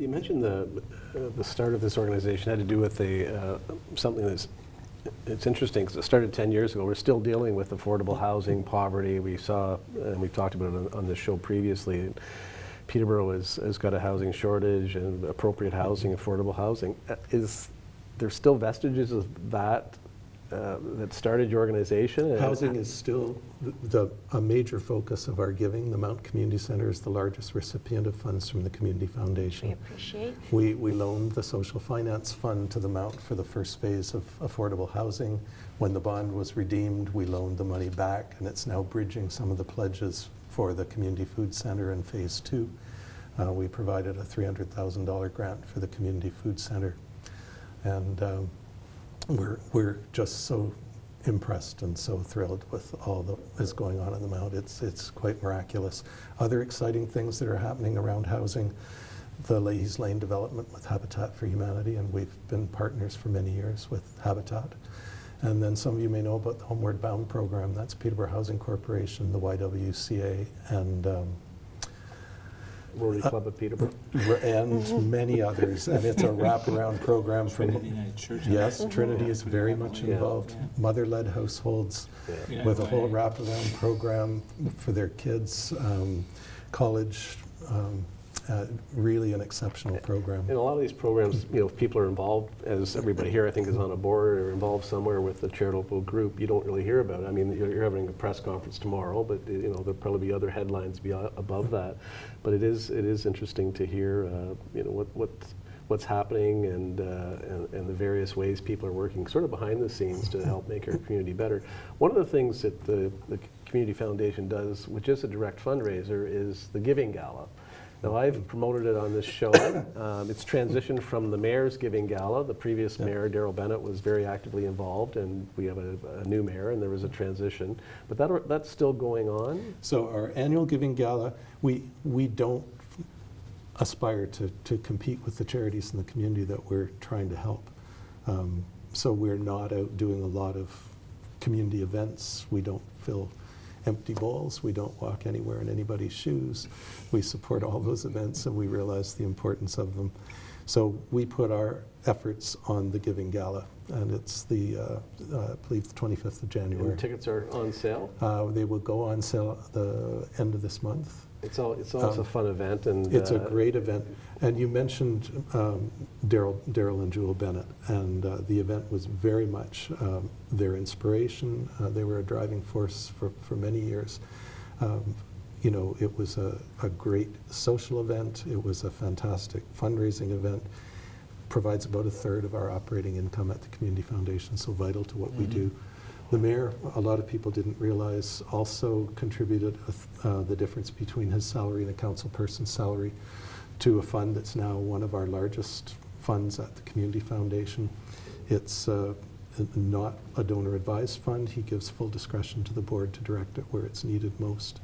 You mentioned the start of this organization had to do with something it's interesting because it started 10 years ago. We're still dealing with affordable housing, poverty. We saw, and we've talked about it on this show previously, Peterborough has got a housing shortage and appropriate housing, affordable housing. Is there still vestiges of that that started your organization? Housing is still a major focus of our giving. The Mount Community Centre is the largest recipient of funds from the Community Foundation. We appreciate. We loaned the Social Finance Fund to the Mount for the first phase of affordable housing. When the bond was redeemed, we loaned the money back, and it's now bridging some of the pledges for the Community Food Centre in phase 2. We provided a $300,000 grant for the Community Food Centre. And we're just so impressed and so thrilled with all that is going on in the Mount. It's quite miraculous. Other exciting things that are happening around housing, the Leahy's Lane development with Habitat for Humanity, and we've been partners for many years with Habitat. And then some of you may know about the Homeward Bound program. That's Peterborough Housing Corporation, the YWCA, and Rotary Club of Peterborough. And many others. And it's a wraparound program from Trinity United Church. Yes, Trinity is very much involved. Yeah. Mother-led households with a whole wraparound program for their kids, college, really an exceptional program. In a lot of these programs, if people are involved, as everybody here I think is on a board or involved somewhere with a charitable group, you don't really hear about it. I mean, you're having a press conference tomorrow, but there'll probably be other headlines above that. But it is interesting to hear, what's happening and the various ways people are working sort of behind the scenes to help make our community better. One of the things that the Community Foundation does, which is a direct fundraiser, is the Giving Gala. Now, I've promoted it on this show. It's transitioned from the Mayor's Giving Gala. The previous mayor, Daryl Bennett, was very actively involved, and we have a new mayor, and there was a transition. But that's still going on? So our annual Giving Gala, we don't aspire to compete with the charities in the community that we're trying to help. So we're not out doing a lot of community events. We don't fill empty bowls. We don't walk anywhere in anybody's shoes. We support all those events, and we realize the importance of them. So we put our efforts on the Giving Gala, and it's I believe the 25th of January. And the tickets are on sale? They will go on sale at the end of this month. It's always a fun event, and it's a great event. And you mentioned Daryl and Jewel Bennett, and the event was very much their inspiration. They were a driving force for many years. It was a great social event. It was a fantastic fundraising event. Provides about 1/3 of our operating income at the Community Foundation, so vital to what we do. The mayor, a lot of people didn't realize, also contributed the difference between his salary and a council person's salary to a fund that's now one of our largest funds at the Community Foundation. It's not a donor-advised fund. He gives full discretion to the board to direct it where it's needed most.